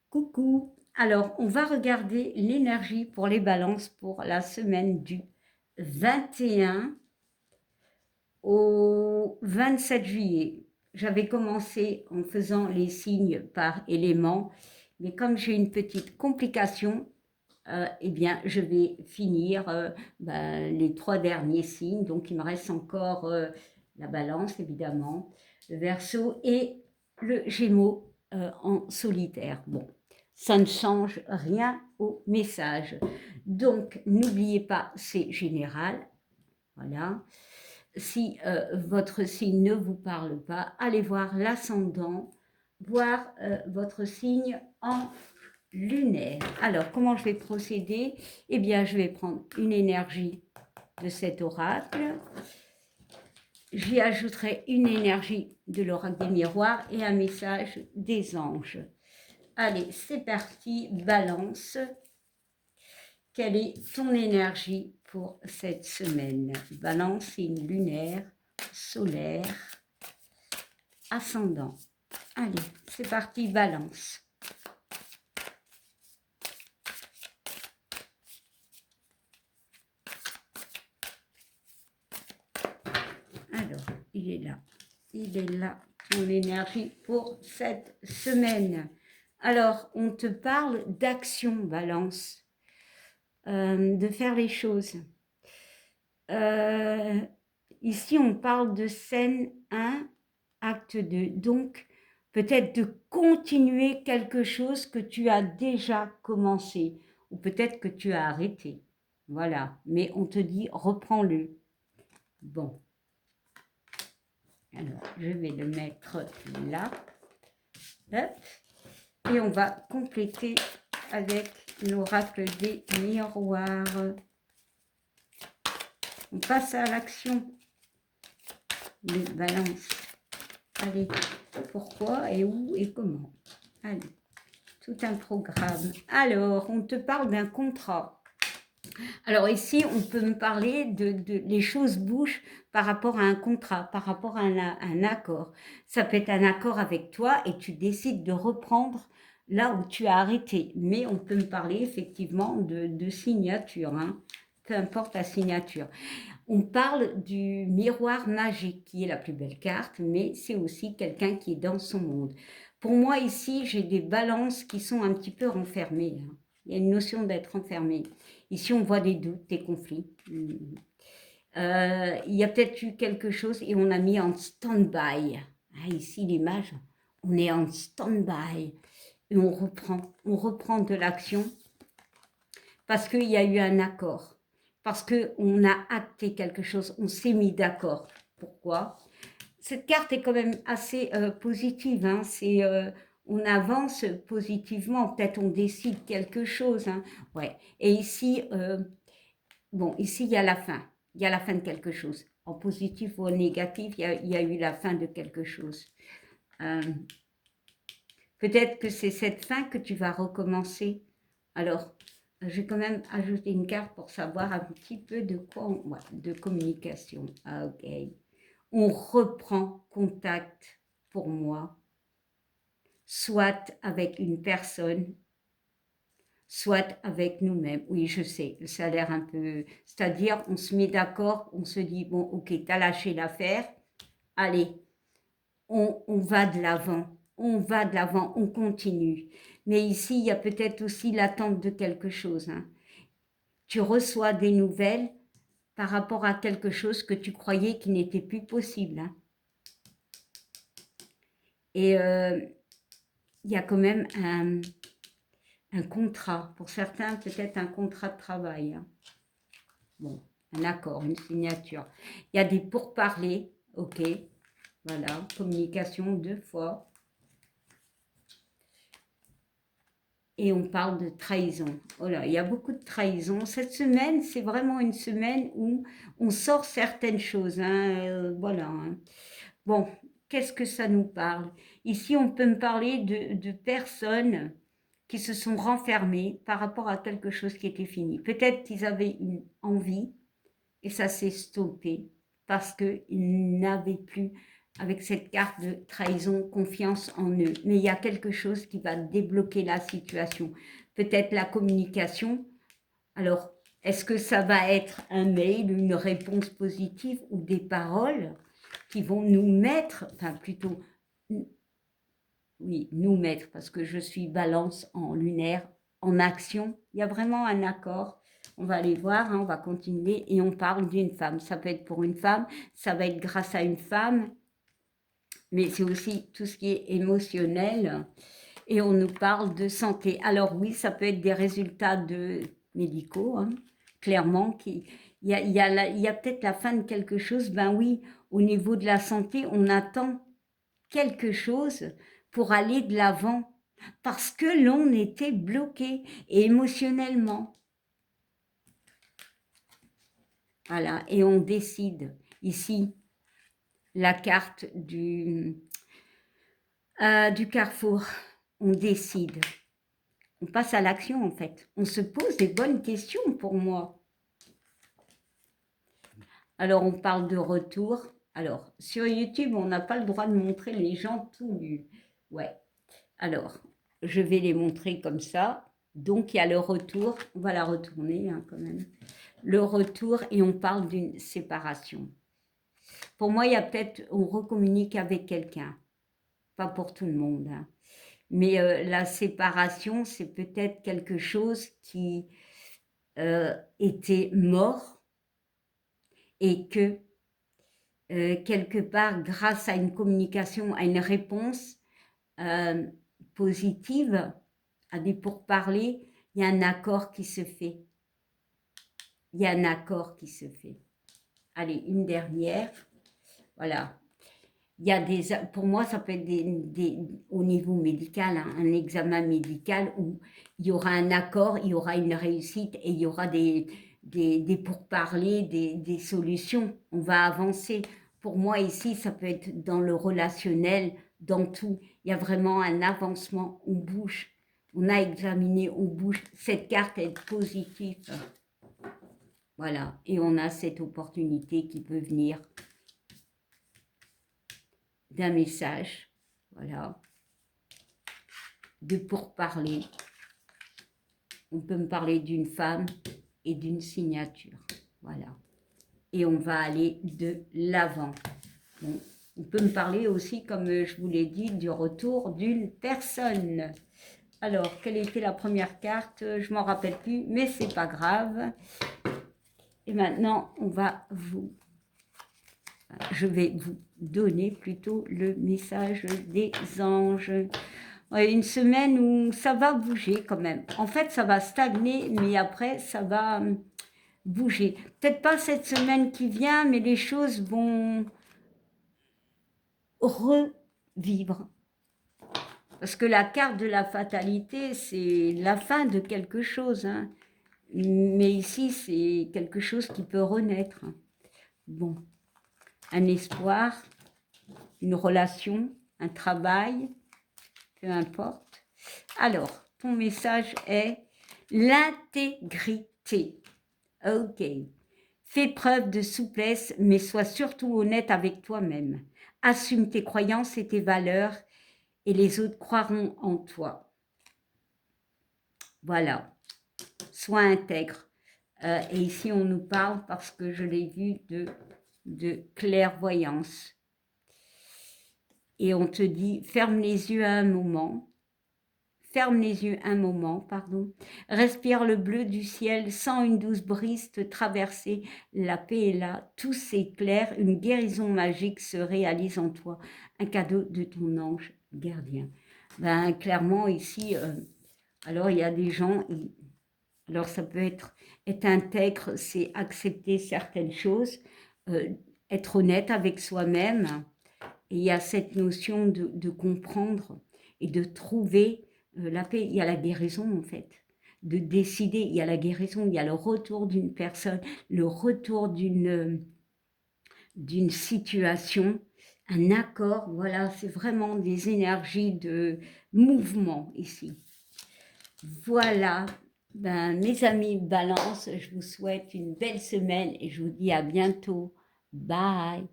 Coucou. Alors, on va regarder l'énergie pour les balances pour la semaine du 21 au 27 juillet. J'avais commencé en faisant les signes par élément, mais comme j'ai une petite complication, eh bien, je vais finir les 3 derniers signes. Donc, il me reste encore la balance, évidemment, le verseau et le gémeaux en solitaire. Bon, ça ne change rien au message. Donc, n'oubliez pas, c'est général. Voilà. Si votre signe ne vous parle pas, allez voir l'ascendant, voir votre signe en lunaire. Alors, comment je vais procéder? Eh bien, je vais prendre une énergie de cet oracle. J'y ajouterai une énergie de l'oracle des miroirs et un message des anges. Allez, c'est parti, balance. Quelle est ton énergie pour cette semaine? Balance, signe lunaire, solaire, ascendant. Allez, c'est parti, balance. Alors, il est là. Il est là, ton énergie pour cette semaine. Alors, on te parle d'action, balance, de faire les choses. Ici, on parle de scène 1, acte 2. Donc, peut-être de continuer quelque chose que tu as déjà commencé, ou peut-être que tu as arrêté. Voilà, mais on te dit, reprends-le. Bon. Alors, je vais le mettre là. Hop. Et on va compléter avec l'oracle des miroirs. On passe à l'action. Les balances. Allez, pourquoi et où et comment? Allez, tout un programme. Alors, on te parle d'un contrat. Alors ici, on peut me parler les choses bougent par rapport à un contrat, par rapport à un accord. Ça peut être un accord avec toi et tu décides de reprendre là où tu as arrêté. Mais on peut me parler effectivement de signature, hein, peu importe la signature. On parle du miroir magique qui est la plus belle carte, mais c'est aussi quelqu'un qui est dans son monde. Pour moi ici, j'ai des balances qui sont un petit peu renfermées. Hein. Il y a une notion d'être enfermé. Ici, on voit des doutes, des conflits. Il y a peut-être eu quelque chose et on a mis en stand-by. Ah, ici, l'image, on est en stand-by et on reprend de l'action parce qu'il y a eu un accord, parce qu'on a acté quelque chose, on s'est mis d'accord. Pourquoi? Cette carte est quand même assez positive, hein. On avance positivement, peut-être on décide quelque chose. Hein. Ouais. Et ici, bon, ici, il y a la fin. Il y a la fin de quelque chose. En positif ou en négatif, il y a eu la fin de quelque chose. Euh, Peut-être que c'est cette fin que tu vas recommencer. Alors, je vais quand même ajouter une carte pour savoir un petit peu de quoi ouais, de communication. Ah, ok. On reprend contact pour moi, soit avec une personne, soit avec nous-mêmes. Oui, je sais, ça a l'air un peu... C'est-à-dire, on se met d'accord, on se dit, bon, ok, t'as lâché l'affaire, allez, on va de l'avant, on va de l'avant, on continue. Mais ici, il y a peut-être aussi l'attente de quelque chose. Hein. Tu reçois des nouvelles par rapport à quelque chose que tu croyais qui n'était plus possible. Hein. Et il y a quand même un contrat. Pour certains, peut-être un contrat de travail. Hein. Bon, un accord, une signature. Il y a des pourparlers, ok. Voilà, communication 2 fois. Et on parle de trahison. Oh là, il y a beaucoup de trahison. Cette semaine, c'est vraiment une semaine où on sort certaines choses. Hein, voilà. Hein. Bon, qu'est-ce que ça nous parle? Ici, on peut me parler de personnes qui se sont renfermées par rapport à quelque chose qui était fini. Peut-être qu'ils avaient une envie et ça s'est stoppé parce qu'ils n'avaient plus avec cette carte de trahison, confiance en eux. Mais il y a quelque chose qui va débloquer la situation. Peut-être la communication. Alors, est-ce que ça va être un mail, une réponse positive ou des paroles qui vont nous mettre, enfin plutôt, oui, nous mettre, parce que je suis balance en lunaire, en action. Il y a vraiment un accord. On va aller voir, hein, on va continuer et on parle d'une femme. Ça peut être pour une femme, ça va être grâce à une femme, mais c'est aussi tout ce qui est émotionnel. Et on nous parle de santé. Alors oui, ça peut être des résultats médicaux, hein, clairement. Il y a peut-être la fin de quelque chose. Ben oui, au niveau de la santé, on attend quelque chose pour aller de l'avant. Parce que l'on était bloqué émotionnellement. Voilà, et on décide. Ici, la carte du carrefour. On décide. On passe à l'action en fait. On se pose des bonnes questions pour moi. Alors on parle de retour. Alors sur YouTube, on n'a pas le droit de montrer les gens tout nus. Ouais. Alors, je vais les montrer comme ça. Donc il y a le retour. On va la retourner hein, quand même. Le retour et on parle d'une séparation. Pour moi, il y a peut-être, on recommunique avec quelqu'un. Pas pour tout le monde. Hein. Mais la séparation, c'est peut-être quelque chose qui était mort et que quelque part, grâce à une communication, à une réponse positive, à des pourparlers, il y a un accord qui se fait. Il y a un accord qui se fait. Allez, une dernière. Voilà. Il y a pour moi, ça peut être au niveau médical, hein, un examen médical où il y aura un accord, il y aura une réussite et il y aura des pourparlers, des solutions. On va avancer. Pour moi, ici, ça peut être dans le relationnel, dans tout. Il y a vraiment un avancement, on bouge. On a examiné, on bouge. Cette carte est positive. Voilà. Et on a cette opportunité qui peut venir d'un message, voilà, de pourparler. On peut me parler d'une femme et d'une signature, voilà. Et on va aller de l'avant. Bon, on peut me parler aussi, comme je vous l'ai dit, du retour d'une personne. Alors, quelle était la première carte? Je m'en rappelle plus, mais c'est pas grave. Et maintenant, je vais vous donner plutôt le message des anges. Ouais, une semaine où ça va bouger quand même. En fait, ça va stagner, mais après, ça va bouger. Peut-être pas cette semaine qui vient, mais les choses vont revivre. Parce que la carte de la fatalité, c'est la fin de quelque chose. Hein. Mais ici, c'est quelque chose qui peut renaître. Bon, un espoir, une relation, un travail, peu importe. Alors, ton message est l'intégrité. Ok. Fais preuve de souplesse, mais sois surtout honnête avec toi-même. Assume tes croyances et tes valeurs, et les autres croiront en toi. Voilà. Sois intègre. Et ici, on nous parle, parce que je l'ai vu, de clairvoyance. Et on te dit, ferme les yeux un moment. Ferme les yeux un moment, pardon. Respire le bleu du ciel, sens une douce brise te traverser. La paix est là, tout s'éclaire, une guérison magique se réalise en toi. Un cadeau de ton ange gardien. Ben, clairement, ici, alors il y a des gens, alors ça peut être intègre, c'est accepter certaines choses, être honnête avec soi-même. Et il y a cette notion de comprendre et de trouver la paix. Il y a la guérison en fait, de décider. Il y a la guérison, il y a le retour d'une personne, le retour d'une situation, un accord. Voilà, c'est vraiment des énergies de mouvement ici. Voilà, ben, mes amis Balance, je vous souhaite une belle semaine et je vous dis à bientôt. Bye.